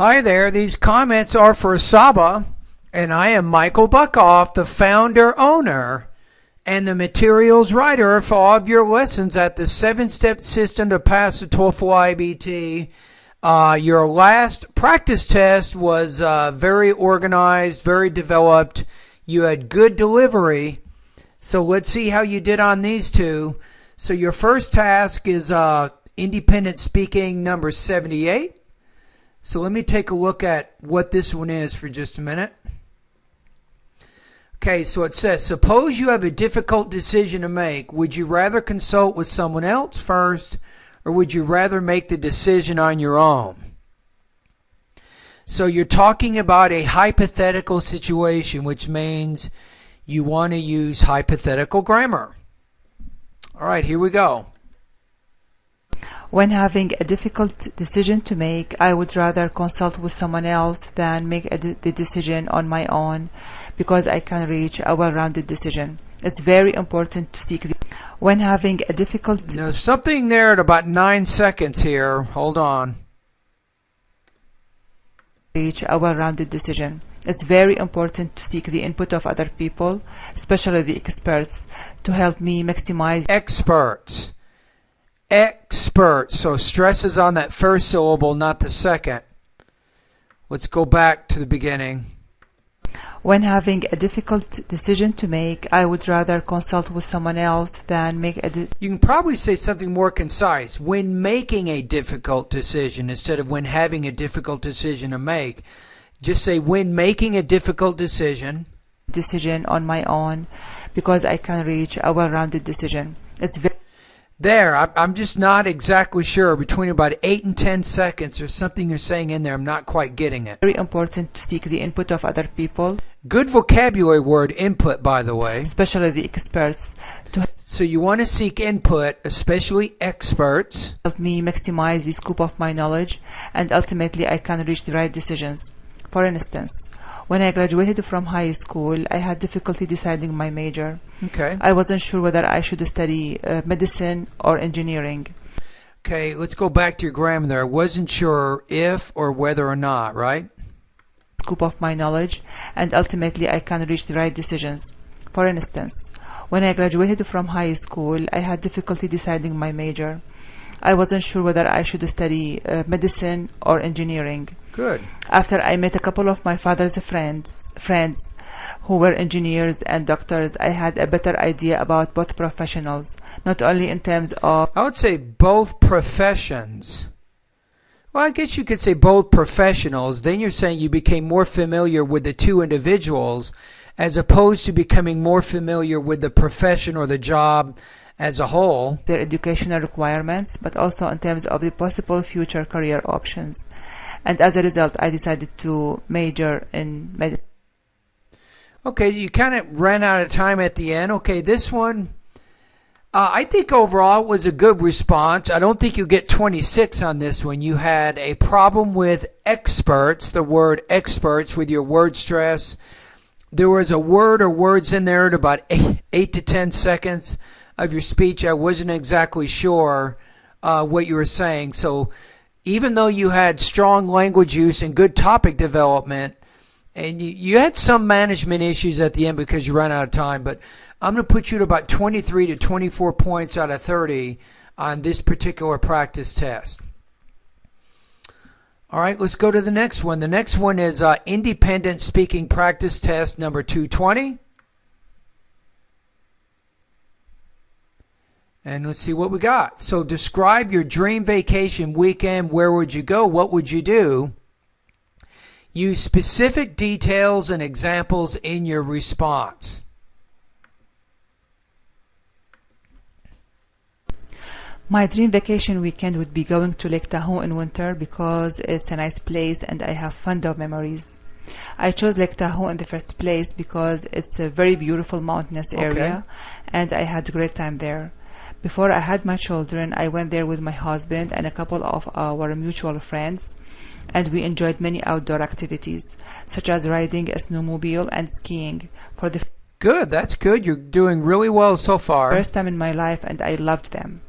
Hi there, these comments are for Saba, and I am Michael Buckoff, the founder, owner, and the materials writer for all of your lessons at the 7-step system to pass the TOEFL IBT. Your last practice test was very organized, very developed. You had good delivery. So let's see how you did on these two. So your first task is independent speaking number 78. So let me take a look at what this one is for just a minute. Okay, so it says, suppose you have a difficult decision to make. Would you rather consult with someone else first, or would you rather make the decision on your own? So you're talking about a hypothetical situation, which means you want to use hypothetical grammar. All right, here we go. When having a difficult decision to make, I would rather consult with someone else than make the decision on my own, because I can reach a well-rounded decision. It's very important to seek when having a difficult... There's something there at about 9 seconds here. Hold on. Reach a well-rounded decision. It's very important to seek the input of other people, especially the experts, to help me maximize... Experts. Expert. So stress is on that first syllable, not the second. Let's go back to the beginning. When having a difficult decision to make, I would rather consult with someone else than make a... You can probably say something more concise. When making a difficult decision instead of when having a difficult decision to make. Just say when making a difficult decision on my own, because I can reach a well-rounded decision. It's very... There, I'm just not exactly sure. Between about 8 and 10 seconds, there's something you're saying in there. I'm not quite getting it. Very important to seek the input of other people. Good vocabulary word, input, by the way. Especially the experts. So you want to seek input, especially experts. Help me maximize the scope of my knowledge, and ultimately I can reach the right decisions. For instance, when I graduated from high school, I had difficulty deciding my major. Okay. I wasn't sure whether I should study medicine or engineering. Okay, let's go back to your grammar there. I wasn't sure if or whether or not, right? Scope of my knowledge, and ultimately I can reach the right decisions. For instance, when I graduated from high school, I had difficulty deciding my major. I wasn't sure whether I should study medicine or engineering. Good. After I met a couple of my father's friends who were engineers and doctors, I had a better idea about both professionals, not only in terms of... I would say both professions. Well, I guess you could say both professionals. Then you're saying you became more familiar with the two individuals as opposed to becoming more familiar with the profession or the job as a whole. Their educational requirements, but also in terms of the possible future career options. And as a result, I decided to major in medicine. Okay, you kind of ran out of time at the end. Okay, this one, I think overall it was a good response. I don't think you get 26 on this one. You had a problem with experts, the word experts, with your word stress. There was a word or words in there at about 8 to 10 seconds of your speech. I wasn't exactly sure what you were saying. So even though you had strong language use and good topic development, and you had some management issues at the end because you ran out of time, but I'm going to put you at about 23 to 24 points out of 30 on this particular practice test. All right, let's go to the next one. The next one is independent speaking practice test number 220. And let's see what we got. So describe your dream vacation weekend. Where would you go? What would you do? Use specific details and examples in your response. My dream vacation weekend would be going to Lake Tahoe in winter because it's a nice place and I have fond of memories. I chose Lake Tahoe in the first place because it's a very beautiful mountainous area, and I had a great time there. Before I had my children, I went there with my husband and a couple of our mutual friends, and we enjoyed many outdoor activities, such as riding a snowmobile and skiing for the Good, that's good. You're doing really well so far. first time in my life, and I loved them.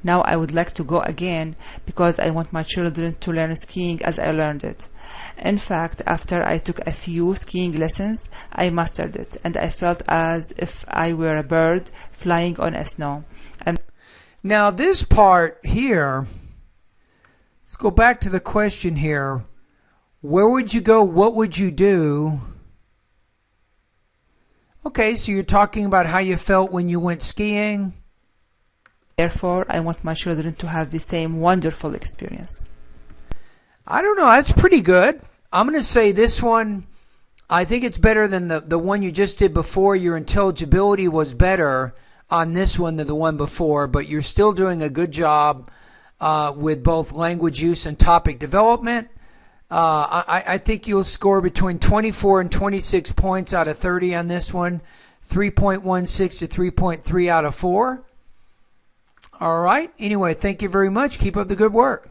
Now I would like to go again because I want my children to learn skiing as I learned it. In fact, after I took a few skiing lessons, I mastered it, and I felt as if I were a bird flying on a snow. And now this part here, let's go back to the question here. Where would you go? What would you do? Okay, so you're talking about how you felt when you went skiing. Therefore, I want my children to have the same wonderful experience. I don't know. That's pretty good. I'm going to say this one, I think it's better than the one you just did before. Your intelligibility was better on this one than the one before, but you're still doing a good job with both language use and topic development. I think you'll score between 24 and 26 points out of 30 on this one, 3.16 to 3.3 out of 4. All right. Anyway, thank you very much. Keep up the good work.